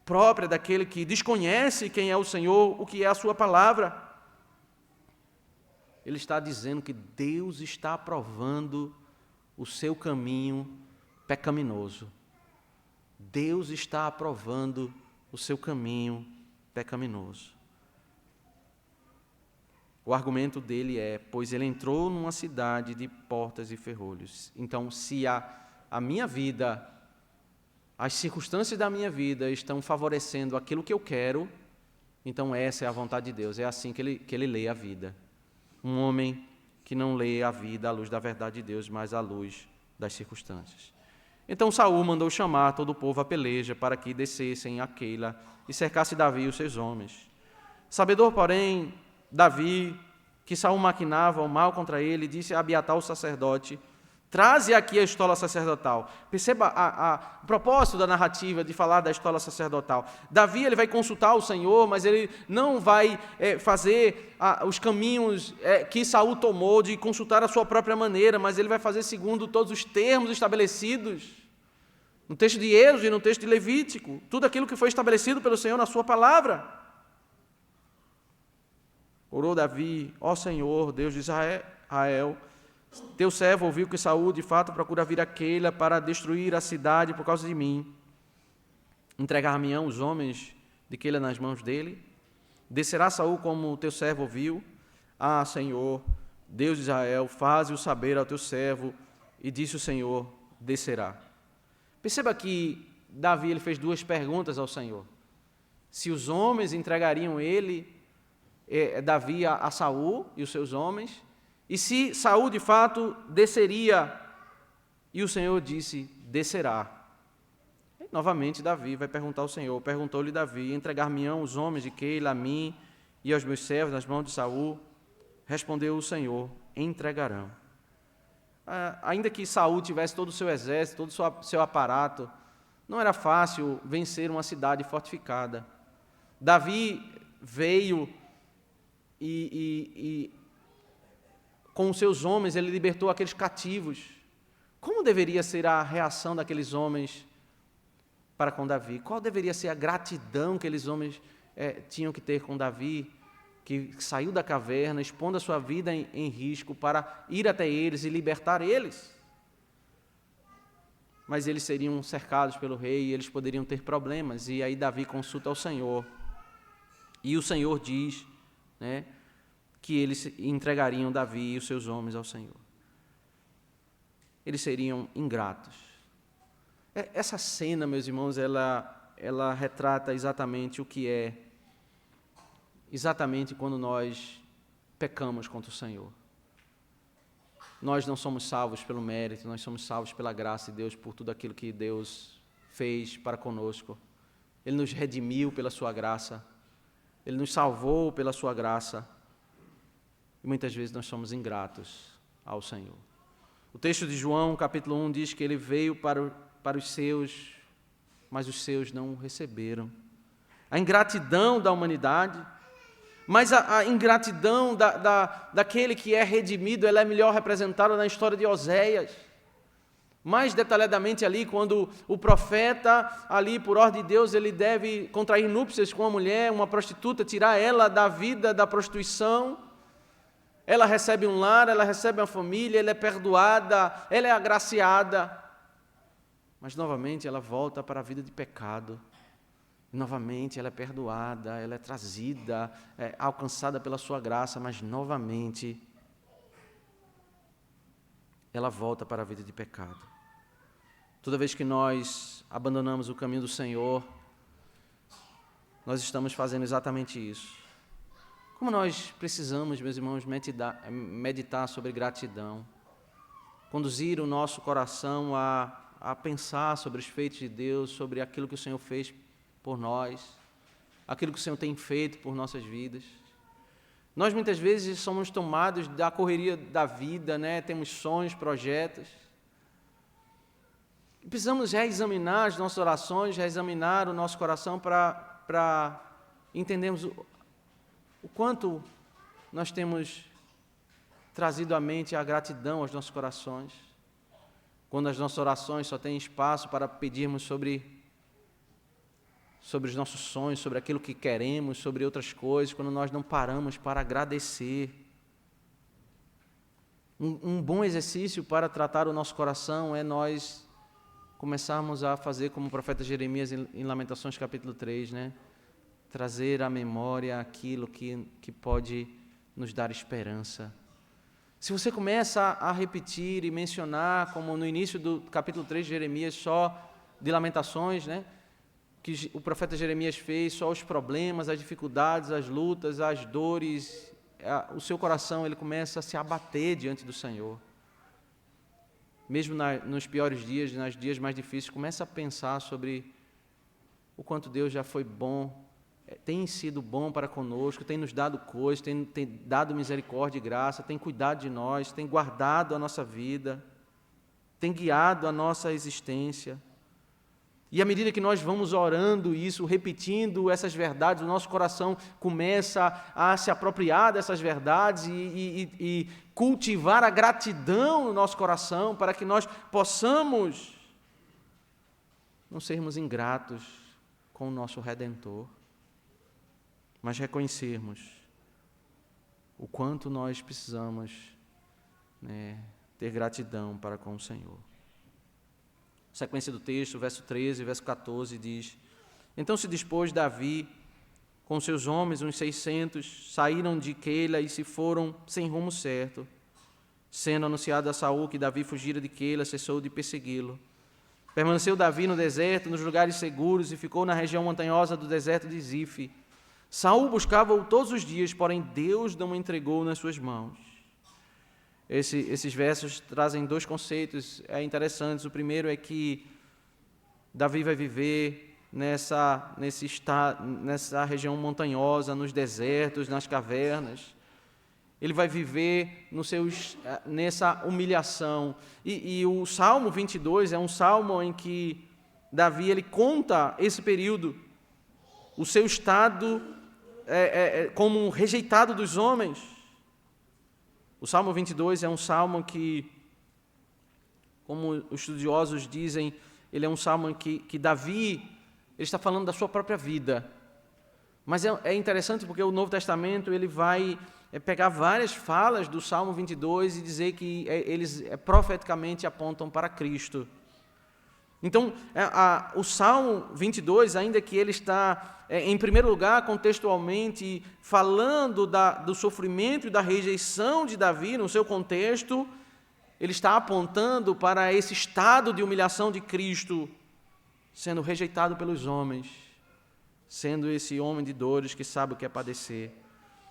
própria daquele que desconhece quem é o Senhor, o que é a sua palavra. Ele está dizendo que Deus está aprovando o seu caminho pecaminoso. Deus está aprovando o seu caminho pecaminoso. O argumento dele é, pois ele entrou numa cidade de portas e ferrolhos. Então, se a minha vida, as circunstâncias da minha vida estão favorecendo aquilo que eu quero, então essa é a vontade de Deus. É assim que ele lê a vida. Um homem que não lê a vida à luz da verdade de Deus, mas à luz das circunstâncias. Então Saul mandou chamar todo o povo à peleja para que descessem a Keila e cercasse Davi e os seus homens. Sabedor, porém, Davi, que Saul maquinava o mal contra ele, disse a Abiatar o sacerdote: traze aqui a estola sacerdotal. Perceba o propósito da narrativa de falar da estola sacerdotal. Davi ele vai consultar o Senhor, mas ele não vai fazer os caminhos que Saul tomou de consultar a sua própria maneira, mas ele vai fazer segundo todos os termos estabelecidos no texto de Êxodo e no texto de Levítico, tudo aquilo que foi estabelecido pelo Senhor na sua palavra. Orou Davi: ó Senhor, Deus de Israel, teu servo ouviu que Saul de fato procura vir a Keila para destruir a cidade por causa de mim. Entregar-me-ão os homens de Keila nas mãos dele? Descerá Saul como o teu servo ouviu? Ah, Senhor, Deus de Israel, faze-o saber ao teu servo, e disse o Senhor, descerá. Perceba que Davi ele fez duas perguntas ao Senhor. Se os homens entregariam Davi a Saul e os seus homens, e se Saul de fato desceria, e o Senhor disse, descerá. E, novamente Davi vai perguntar ao Senhor, perguntou-lhe Davi, entregar-me-ão os homens de Keila a mim e aos meus servos nas mãos de Saul? Respondeu o Senhor, entregarão. Ainda que Saul tivesse todo o seu exército, todo o seu aparato, não era fácil vencer uma cidade fortificada. Davi veio e com os seus homens ele libertou aqueles cativos. Como deveria ser a reação daqueles homens para com Davi? Qual deveria ser a gratidão que aqueles homens tinham que ter com Davi, que saiu da caverna, expondo a sua vida em risco para ir até eles e libertar eles? Mas eles seriam cercados pelo rei e eles poderiam ter problemas. E aí Davi consulta ao Senhor. E o Senhor diz, né, que eles entregariam Davi e os seus homens ao Senhor. Eles seriam ingratos. Essa cena, meus irmãos, ela retrata exatamente o que é, exatamente quando nós pecamos contra o Senhor. Nós não somos salvos pelo mérito, nós somos salvos pela graça de Deus, por tudo aquilo que Deus fez para conosco. Ele nos redimiu pela sua graça, Ele nos salvou pela sua graça, e muitas vezes nós somos ingratos ao Senhor. O texto de João, capítulo 1, diz que Ele veio para os seus, mas os seus não o receberam. A ingratidão da humanidade, mas a ingratidão daquele que é redimido, ela é melhor representada na história de Oséias. Mais detalhadamente ali, quando o profeta, ali por ordem de Deus, ele deve contrair núpcias com uma mulher, uma prostituta, tirar ela da vida da prostituição. Ela recebe um lar, ela recebe uma família, ela é perdoada, ela é agraciada. Mas novamente ela volta para a vida de pecado. Novamente ela é perdoada, ela é trazida, alcançada pela sua graça, mas novamente ela volta para a vida de pecado. Toda vez que nós abandonamos o caminho do Senhor, nós estamos fazendo exatamente isso. Como nós precisamos, meus irmãos, meditar sobre gratidão, conduzir o nosso coração a pensar sobre os feitos de Deus, sobre aquilo que o Senhor fez por nós, aquilo que o Senhor tem feito por nossas vidas. Nós muitas vezes somos tomados da correria da vida, né? Temos sonhos, projetos. Precisamos reexaminar as nossas orações, reexaminar o nosso coração para entendermos o quanto nós temos trazido à mente a gratidão aos nossos corações. Quando as nossas orações só têm espaço para pedirmos sobre os nossos sonhos, sobre aquilo que queremos, sobre outras coisas, quando nós não paramos para agradecer. Um bom exercício para tratar o nosso coração é nós começarmos a fazer como o profeta Jeremias em Lamentações capítulo 3, né? Trazer à memória aquilo que pode nos dar esperança. Se você começa a repetir e mencionar, como no início do capítulo 3 de Jeremias, só de Lamentações, né? Que o profeta Jeremias fez, só os problemas, as dificuldades, as lutas, as dores, o seu coração ele começa a se abater diante do Senhor. Mesmo nos piores dias, nos dias mais difíceis, começa a pensar sobre o quanto Deus já foi bom, tem sido bom para conosco, tem nos dado coisas, tem dado misericórdia e graça, tem cuidado de nós, tem guardado a nossa vida, tem guiado a nossa existência. E à medida que nós vamos orando isso, repetindo essas verdades, o nosso coração começa a se apropriar dessas verdades e cultivar a gratidão no nosso coração para que nós possamos não sermos ingratos com o nosso Redentor, mas reconhecermos o quanto nós precisamos, né, ter gratidão para com o Senhor. Sequência do texto, verso 13 e verso 14 diz: Então se dispôs Davi com seus homens, uns 600, saíram de Keila e se foram sem rumo certo. Sendo anunciado a Saul que Davi fugira de Queila, cessou de persegui-lo. Permaneceu Davi no deserto, nos lugares seguros, e ficou na região montanhosa do deserto de Zife. Saul buscava-o todos os dias, porém Deus não o entregou nas suas mãos. Esses versos trazem dois conceitos interessantes. O primeiro é que Davi vai viver nessa região montanhosa, nos desertos, nas cavernas. Ele vai viver nessa humilhação. E o Salmo 22 é um salmo em que Davi ele conta esse período, o seu estado como rejeitado dos homens. O Salmo 22 é um salmo que, como os estudiosos dizem, ele é um salmo que Davi ele está falando da sua própria vida. Mas é interessante porque o Novo Testamento ele vai pegar várias falas do Salmo 22 e dizer que eles profeticamente apontam para Cristo. Então, o Salmo 22, ainda que ele está, em primeiro lugar, contextualmente, falando do sofrimento e da rejeição de Davi no seu contexto, ele está apontando para esse estado de humilhação de Cristo, sendo rejeitado pelos homens, sendo esse homem de dores que sabe o que é padecer.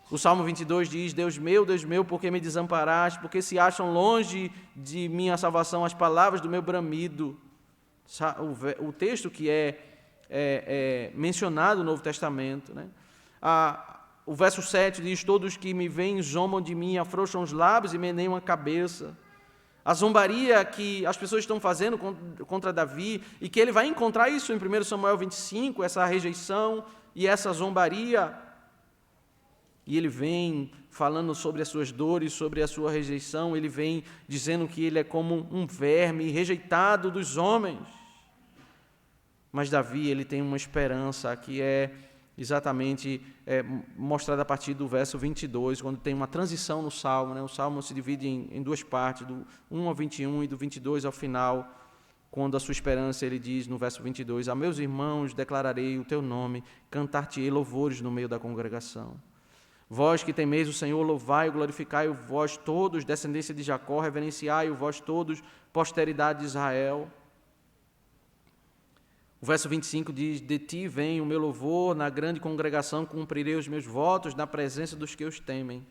O Salmo 22 diz: Deus meu, por que me desamparaste? Porque se acham longe de minha salvação as palavras do meu bramido. O texto que é mencionado no Novo Testamento, né? O verso 7 diz: todos que me veem zombam de mim, afrouxam os lábios e meneiam a cabeça. A zombaria que as pessoas estão fazendo contra Davi, e que ele vai encontrar isso em 1 Samuel 25, essa rejeição e essa zombaria. E ele vem falando sobre as suas dores, sobre a sua rejeição, ele vem dizendo que ele é como um verme rejeitado dos homens. Mas Davi, ele tem uma esperança que é exatamente mostrada a partir do verso 22, quando tem uma transição no Salmo, né? O Salmo se divide em duas partes, do 1 ao 21 e do 22 ao final, quando a sua esperança, ele diz no verso 22, a meus irmãos declararei o teu nome, cantar-te-ei louvores no meio da congregação. Vós que temeis o Senhor, louvai e glorificai-o, vós todos, descendência de Jacó, reverenciai-o, vós todos, posteridade de Israel. O verso 25 diz, de ti vem o meu louvor, na grande congregação cumprirei os meus votos, na presença dos que os temem.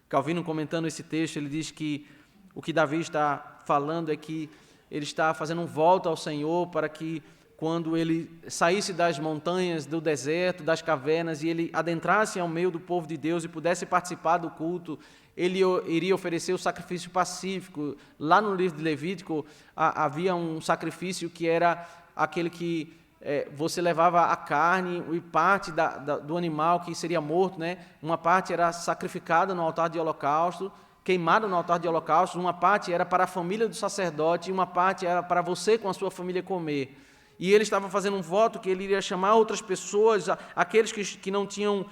Calvino, comentando esse texto, ele diz que o que Davi está falando é que ele está fazendo um voto ao Senhor para que, quando ele saísse das montanhas, do deserto, das cavernas, e ele adentrasse ao meio do povo de Deus e pudesse participar do culto, ele iria oferecer o sacrifício pacífico. Lá no livro de Levítico, havia um sacrifício que era aquele que você levava a carne e parte do animal que seria morto, né? Uma parte era sacrificada no altar de holocausto, queimada no altar de holocausto, uma parte era para a família do sacerdote e uma parte era para você com a sua família comer. E ele estava fazendo um voto que ele iria chamar outras pessoas, aqueles que não tinham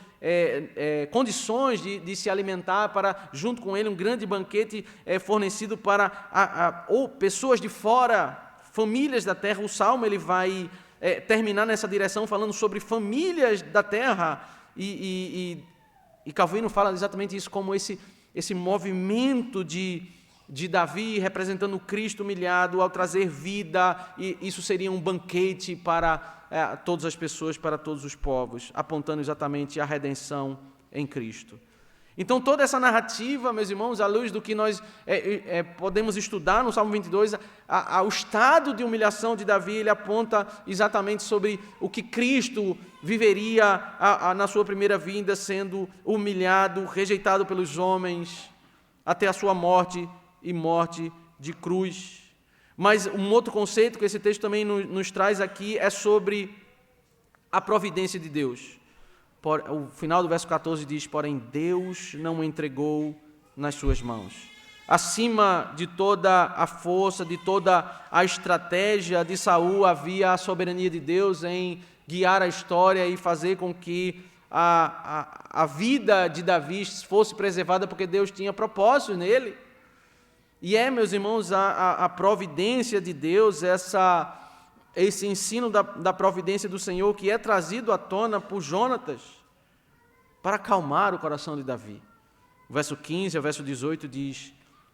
condições de se alimentar, para, junto com ele, um grande banquete fornecido para ou pessoas de fora, famílias da terra. O Salmo ele vai terminar nessa direção, falando sobre famílias da terra, e Calvino fala exatamente isso, como esse movimento de Davi representando Cristo humilhado ao trazer vida, e isso seria um banquete para todas as pessoas, para todos os povos, apontando exatamente a redenção em Cristo. Então, toda essa narrativa, meus irmãos, à luz do que nós podemos estudar no Salmo 22, o estado de humilhação de Davi, ele aponta exatamente sobre o que Cristo viveria na sua primeira vinda, sendo humilhado, rejeitado pelos homens, até a sua morte e morte de cruz. Mas um outro conceito que esse texto também nos traz aqui é sobre a providência de Deus. O final do verso 14 diz, porém Deus não o entregou nas suas mãos. Acima de toda a força, de toda a estratégia de Saul, havia a soberania de Deus em guiar a história e fazer com que a vida de Davi fosse preservada, porque Deus tinha propósitos nele. E meus irmãos, a providência de Deus, esse ensino da providência do Senhor, que é trazido à tona por Jonatas, para acalmar o coração de Davi. O verso 15 ao verso 18 diz,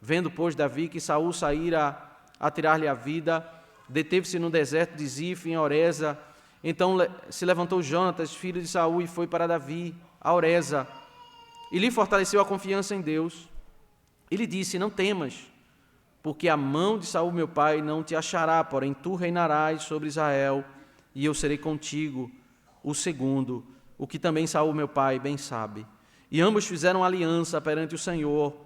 Vendo, pois, Davi que Saul saíra a tirar-lhe a vida, deteve-se no deserto de Zif, em Oreza. Então se levantou Jonatas, filho de Saul, e foi para Davi, a Oreza, e lhe fortaleceu a confiança em Deus. E lhe disse: não temas, porque a mão de Saul meu pai não te achará, porém tu reinarás sobre Israel, e eu serei contigo, o segundo, o que também Saul meu pai bem sabe. E ambos fizeram aliança perante o Senhor.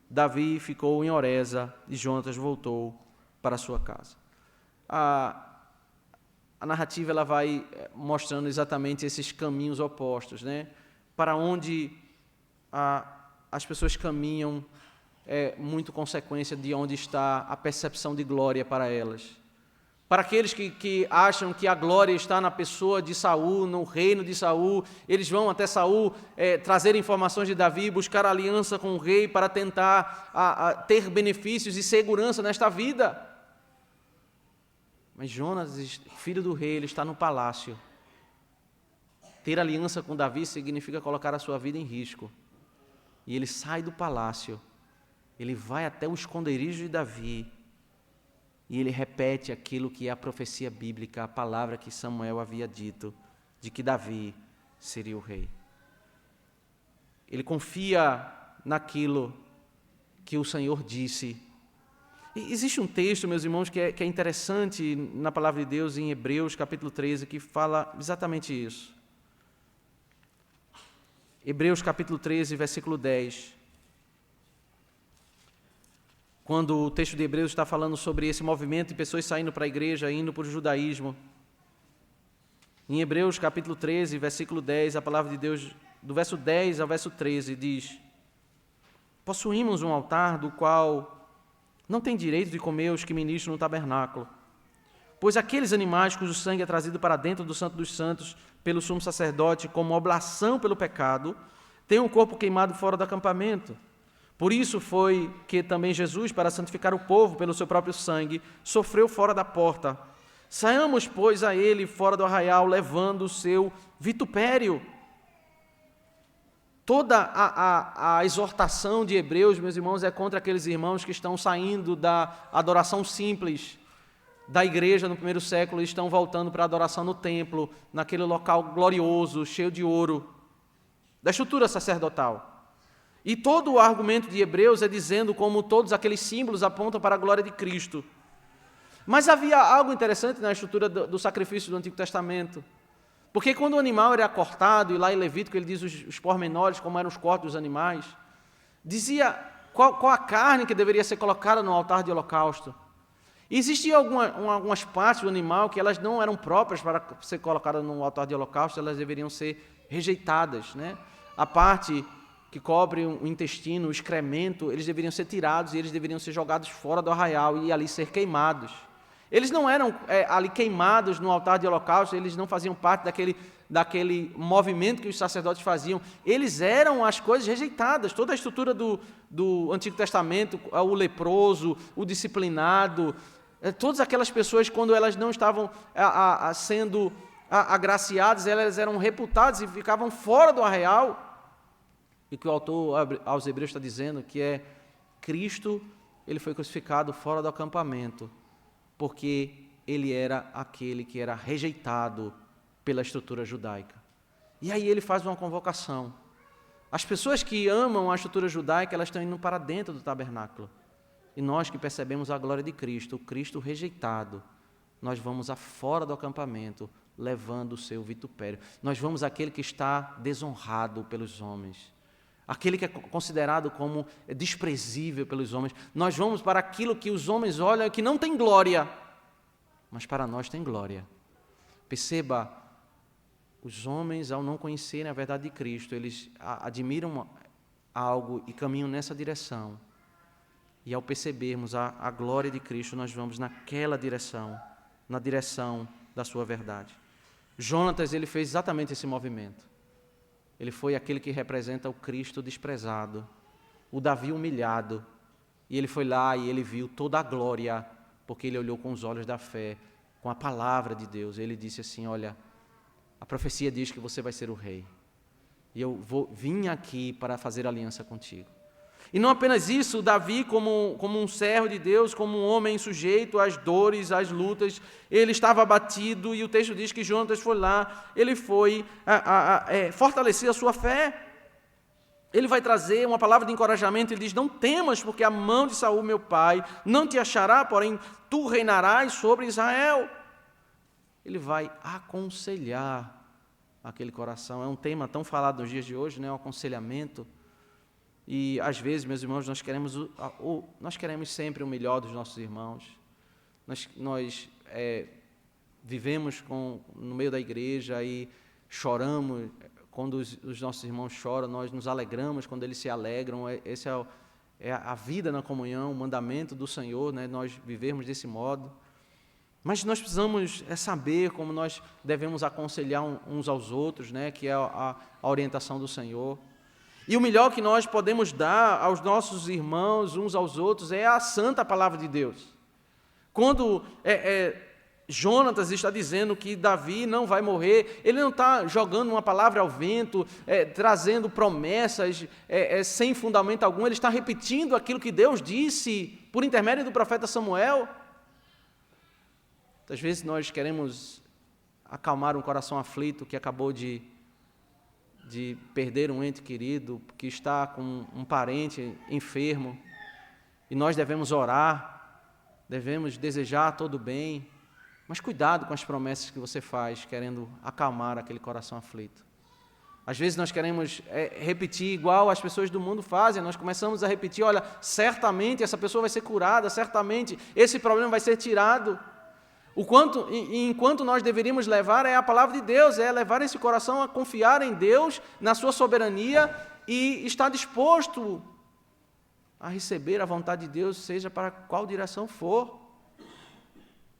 Davi ficou em Oreza, e Jonatas voltou para a sua casa. A narrativa ela vai mostrando exatamente esses caminhos opostos, né? Para onde as pessoas caminham é muito consequência de onde está a percepção de glória para elas. Para aqueles que acham que a glória está na pessoa de Saul, no reino de Saul, eles vão até Saul trazer informações de Davi, buscar aliança com o rei para tentar ter benefícios e segurança nesta vida. Mas Jonas, filho do rei, ele está no palácio. Ter aliança com Davi significa colocar a sua vida em risco. E ele sai do palácio, ele vai até o esconderijo de Davi, e ele repete aquilo que é a profecia bíblica, a palavra que Samuel havia dito, de que Davi seria o rei. Ele confia naquilo que o Senhor disse. E existe um texto, meus irmãos, que é interessante na palavra de Deus, em Hebreus, capítulo 13, que fala exatamente isso. Hebreus, capítulo 13, versículo 10. Quando o texto de Hebreus está falando sobre esse movimento de pessoas saindo para a igreja, indo para o judaísmo. Em Hebreus, capítulo 13, versículo 10, a palavra de Deus, do verso 10 ao verso 13, diz: possuímos um altar do qual não tem direito de comer os que ministram no tabernáculo, pois aqueles animais cujo sangue é trazido para dentro do Santo dos Santos pelo sumo sacerdote como oblação pelo pecado, têm o corpo queimado fora do acampamento. Por isso foi que também Jesus, para santificar o povo pelo seu próprio sangue, sofreu fora da porta. Saiamos, pois, a ele fora do arraial, levando o seu vitupério. Toda a exortação de Hebreus, meus irmãos, é contra aqueles irmãos que estão saindo da adoração simples da igreja no primeiro século e estão voltando para a adoração no templo, naquele local glorioso, cheio de ouro, da estrutura sacerdotal. E todo o argumento de Hebreus é dizendo como todos aqueles símbolos apontam para a glória de Cristo. Mas havia algo interessante na estrutura do sacrifício do Antigo Testamento. Porque quando o animal era cortado, e lá em Levítico ele diz os pormenores, como eram os cortes dos animais, dizia qual a carne que deveria ser colocada no altar de holocausto. E existiam algumas partes do animal que elas não eram próprias para ser colocadas no altar de holocausto, elas deveriam ser rejeitadas, né? A parte que cobre o intestino, o excremento, eles deveriam ser tirados e eles deveriam ser jogados fora do arraial e ali ser queimados. Eles não eram ali queimados no altar de holocausto, eles não faziam parte daquele movimento que os sacerdotes faziam. Eles eram as coisas rejeitadas. Toda a estrutura do Antigo Testamento, o leproso, o disciplinado, todas aquelas pessoas, quando elas não estavam sendo agraciadas, elas eram reputadas e ficavam fora do arraial. E o que o autor aos Hebreus está dizendo que é Cristo, ele foi crucificado fora do acampamento, porque ele era aquele que era rejeitado pela estrutura judaica. E aí ele faz uma convocação. As pessoas que amam a estrutura judaica, elas estão indo para dentro do tabernáculo. E nós que percebemos a glória de Cristo, o Cristo rejeitado, nós vamos fora do acampamento, levando o seu vitupério. Nós vamos àquele que está desonrado pelos homens, aquele que é considerado como desprezível pelos homens. Nós vamos para aquilo que os homens olham e que não tem glória, mas para nós tem glória. Perceba, os homens, ao não conhecerem a verdade de Cristo, eles admiram algo e caminham nessa direção. E ao percebermos a glória de Cristo, nós vamos naquela direção, na direção da sua verdade. Jonatas, ele fez exatamente esse movimento. Ele foi aquele que representa o Cristo desprezado, o Davi humilhado. E ele foi lá e ele viu toda a glória, porque ele olhou com os olhos da fé, com a palavra de Deus. Ele disse assim: olha, a profecia diz que você vai ser o rei. E eu vim aqui para fazer aliança contigo. E não apenas isso, Davi, como um servo de Deus, como um homem sujeito às dores, às lutas, ele estava abatido, e o texto diz que Jonatas foi lá, ele foi fortalecer a sua fé. Ele vai trazer uma palavra de encorajamento, ele diz: não temas, porque a mão de Saul, meu pai, não te achará, porém tu reinarás sobre Israel. Ele vai aconselhar aquele coração. É um tema tão falado nos dias de hoje, né? O aconselhamento. E às vezes, meus irmãos, nós queremos sempre o melhor dos nossos irmãos. Nós vivemos no meio da igreja e choramos quando os nossos irmãos choram, nós nos alegramos quando eles se alegram. Esse é a vida na comunhão, o mandamento do Senhor, né? Nós vivemos desse modo. Mas nós precisamos saber como nós devemos aconselhar uns aos outros, né? Que é a orientação do Senhor. E o melhor que nós podemos dar aos nossos irmãos, uns aos outros, é a santa palavra de Deus. Quando Jonatas está dizendo que Davi não vai morrer, ele não está jogando uma palavra ao vento, trazendo promessas sem fundamento algum, ele está repetindo aquilo que Deus disse por intermédio do profeta Samuel. Às vezes nós queremos acalmar um coração aflito que acabou de perder um ente querido, que está com um parente enfermo, e nós devemos orar, devemos desejar todo o bem, mas cuidado com as promessas que você faz, querendo acalmar aquele coração aflito. Às vezes nós queremos repetir igual as pessoas do mundo fazem, nós começamos a repetir: olha, certamente essa pessoa vai ser curada, certamente esse problema vai ser tirado. Enquanto nós deveríamos levar a palavra de Deus, levar esse coração a confiar em Deus, na sua soberania, e estar disposto a receber a vontade de Deus, seja para qual direção for.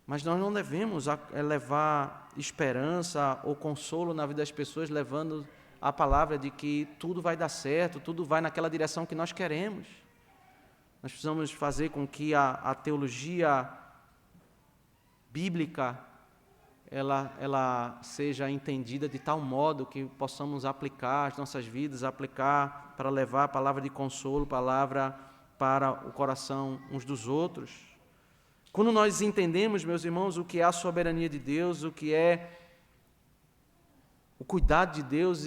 Mas nós não devemos levar esperança ou consolo na vida das pessoas, levando a palavra de que tudo vai dar certo, tudo vai naquela direção que nós queremos. Nós precisamos fazer com que a teologia bíblica ela seja entendida de tal modo que possamos aplicar as nossas vidas, aplicar para levar a palavra de consolo, palavra para o coração uns dos outros. Quando nós entendemos, meus irmãos, o que é a soberania de Deus, o que é o cuidado de Deus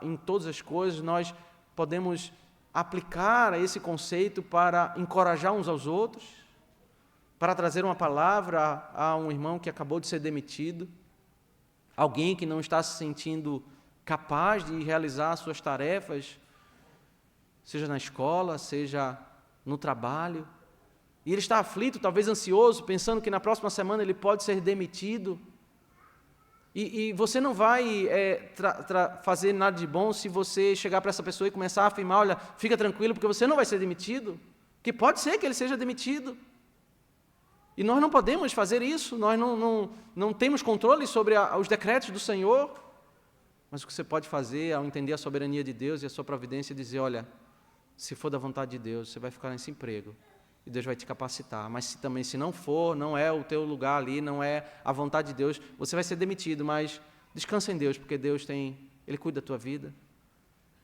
em todas as coisas, nós podemos aplicar esse conceito para encorajar uns aos outros, para trazer uma palavra a um irmão que acabou de ser demitido, alguém que não está se sentindo capaz de realizar suas tarefas, seja na escola, seja no trabalho, e ele está aflito, talvez ansioso, pensando que na próxima semana ele pode ser demitido. E você não vai fazer nada de bom se você chegar para essa pessoa e começar a afirmar: olha, fica tranquilo, porque você não vai ser demitido, que pode ser que ele seja demitido. E nós não podemos fazer isso, nós não temos controle sobre os decretos do Senhor. Mas o que você pode fazer, ao entender a soberania de Deus e a sua providência, é dizer: olha, se for da vontade de Deus, você vai ficar nesse emprego, e Deus vai te capacitar. Mas se não for, não é o teu lugar ali, não é a vontade de Deus, você vai ser demitido, mas descansa em Deus, porque Deus Ele cuida da tua vida.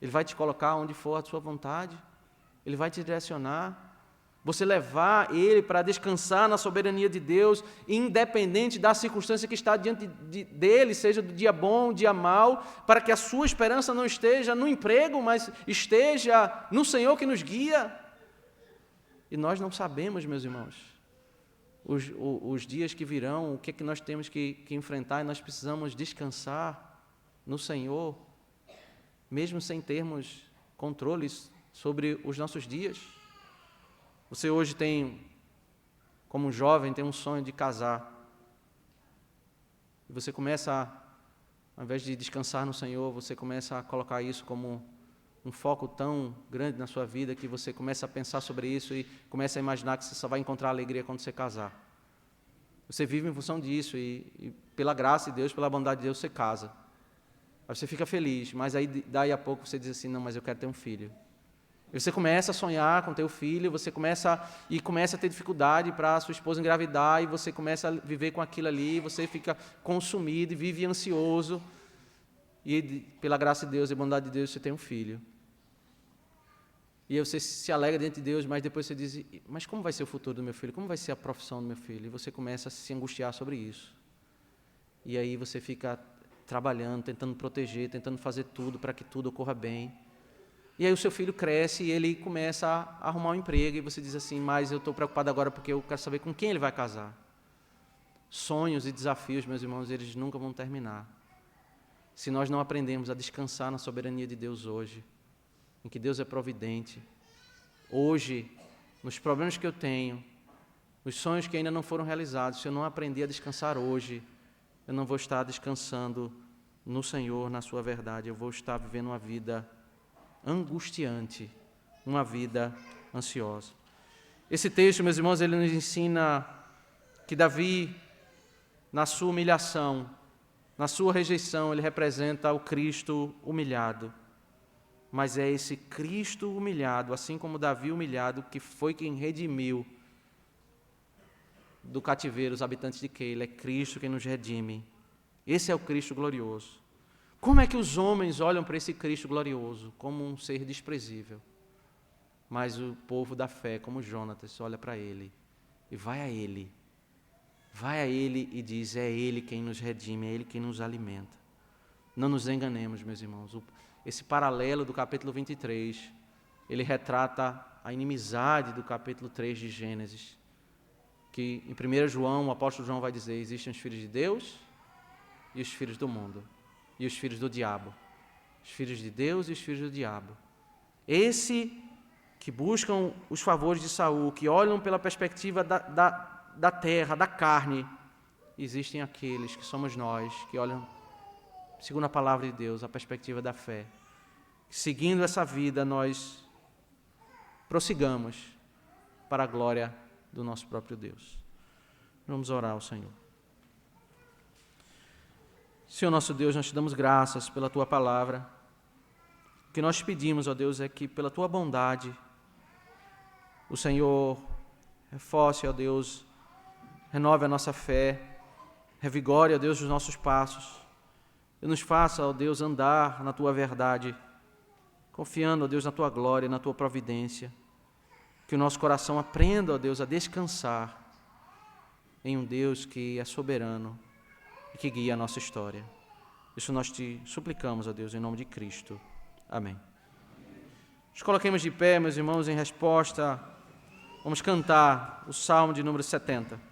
Ele vai te colocar onde for a sua vontade, Ele vai te direcionar. Você levar Ele para descansar na soberania de Deus, independente da circunstância que está diante dele, seja do dia bom, dia mau, para que a sua esperança não esteja no emprego, mas esteja no Senhor que nos guia. E nós não sabemos, meus irmãos, os dias que virão, o que é que nós temos que enfrentar, e nós precisamos descansar no Senhor, mesmo sem termos controles sobre os nossos dias. Você hoje como jovem, tem um sonho de casar. E você começa, ao invés de descansar no Senhor, você começa a colocar isso como um foco tão grande na sua vida que você começa a pensar sobre isso e começa a imaginar que você só vai encontrar alegria quando você casar. Você vive em função disso e pela graça de Deus, pela bondade de Deus, você casa. Aí você fica feliz, mas aí daí a pouco você diz assim: não, mas eu quero ter um filho. E você começa a sonhar com teu filho, você começa a ter dificuldade para a sua esposa engravidar, e você começa a viver com aquilo ali, você fica consumido e vive ansioso, e pela graça de Deus e bondade de Deus você tem um filho. E aí você se alegra diante de Deus, mas depois você diz, mas como vai ser o futuro do meu filho? Como vai ser a profissão do meu filho? E você começa a se angustiar sobre isso. E aí você fica trabalhando, tentando proteger, tentando fazer tudo para que tudo ocorra bem. E aí o seu filho cresce e ele começa a arrumar um emprego e você diz assim, mas eu estou preocupado agora porque eu quero saber com quem ele vai casar. Sonhos e desafios, meus irmãos, eles nunca vão terminar. Se nós não aprendemos a descansar na soberania de Deus hoje, em que Deus é providente, hoje, nos problemas que eu tenho, nos sonhos que ainda não foram realizados, se eu não aprender a descansar hoje, eu não vou estar descansando no Senhor, na sua verdade, eu vou estar vivendo uma vida angustiante, uma vida ansiosa. Esse texto, meus irmãos, ele nos ensina que Davi, na sua humilhação, na sua rejeição, ele representa o Cristo humilhado. Mas é esse Cristo humilhado, assim como Davi humilhado, que foi quem redimiu do cativeiro os habitantes de Keila. É Cristo quem nos redime. Esse é o Cristo glorioso. Como é que os homens olham para esse Cristo glorioso? Como um ser desprezível. Mas o povo da fé, como Jonatas, olha para ele e vai a ele. Vai a ele e diz, é ele quem nos redime, é ele quem nos alimenta. Não nos enganemos, meus irmãos. Esse paralelo do capítulo 23, ele retrata a inimizade do capítulo 3 de Gênesis, que em 1 João, o apóstolo João vai dizer, existem os filhos de Deus e os filhos do mundo, e os filhos do diabo. Os filhos de Deus e os filhos do diabo. Esse que buscam os favores de Saul, que olham pela perspectiva da terra, da carne, existem aqueles que somos nós, que olham, segundo a palavra de Deus, a perspectiva da fé. Seguindo essa vida, nós prossigamos para a glória do nosso próprio Deus. Vamos orar ao Senhor. Senhor nosso Deus, nós te damos graças pela Tua palavra. O que nós te pedimos, ó Deus, é que pela Tua bondade, o Senhor reforce, ó Deus, renove a nossa fé, revigore, ó Deus, os nossos passos, e nos faça, ó Deus, andar na Tua verdade, confiando, ó Deus, na Tua glória, na Tua providência, que o nosso coração aprenda, ó Deus, a descansar em um Deus que é soberano e que guia a nossa história. Isso nós te suplicamos, ó Deus, em nome de Cristo. Amém. Nos coloquemos de pé, meus irmãos, em resposta. Vamos cantar o Salmo de número 70.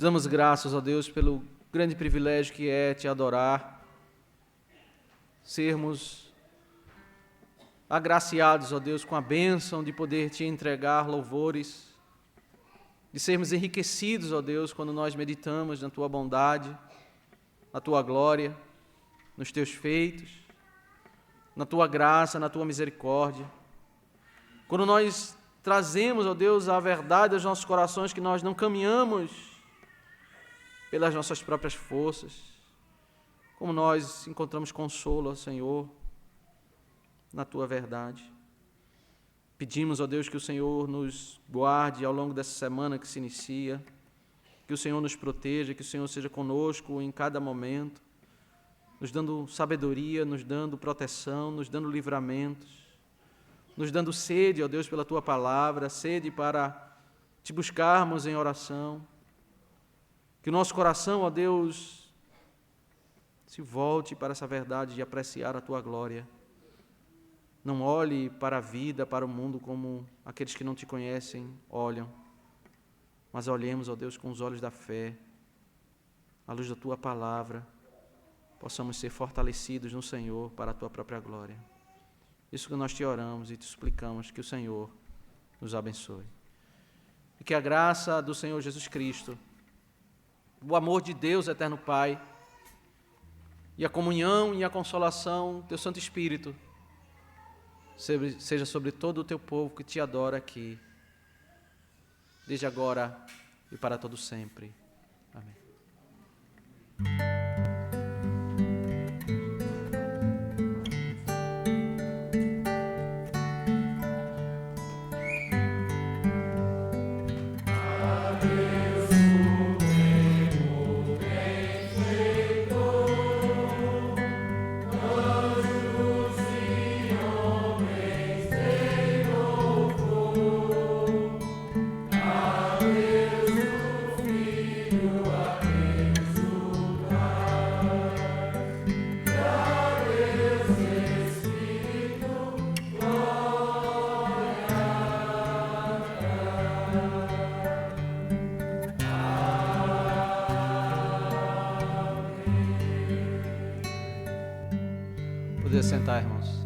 Damos graças a Deus pelo grande privilégio que é te adorar, sermos agraciados, ó Deus, com a bênção de poder Te entregar louvores, de sermos enriquecidos, ó Deus, quando nós meditamos na Tua bondade, na Tua glória, nos Teus feitos, na Tua graça, na Tua misericórdia. Quando nós trazemos, ó Deus, a verdade aos nossos corações, que nós não caminhamos pelas nossas próprias forças, como nós encontramos consolo, ó Senhor, na Tua verdade. Pedimos, ó Deus, que o Senhor nos guarde ao longo dessa semana que se inicia, que o Senhor nos proteja, que o Senhor seja conosco em cada momento, nos dando sabedoria, nos dando proteção, nos dando livramentos, nos dando sede, ó Deus, pela Tua palavra, sede para Te buscarmos em oração. Que o nosso coração, ó Deus, se volte para essa verdade de apreciar a Tua glória. Não olhe para a vida, para o mundo, como aqueles que não Te conhecem olham, mas olhemos, ó Deus, com os olhos da fé, à luz da Tua palavra, possamos ser fortalecidos no Senhor para a Tua própria glória. Isso que nós Te oramos e Te suplicamos, que o Senhor nos abençoe. E que a graça do Senhor Jesus Cristo, o amor de Deus, eterno Pai, e a comunhão e a consolação do Teu Santo Espírito, seja sobre todo o Teu povo que Te adora aqui, desde agora e para todo sempre. Amém. Poder sentar, irmãos.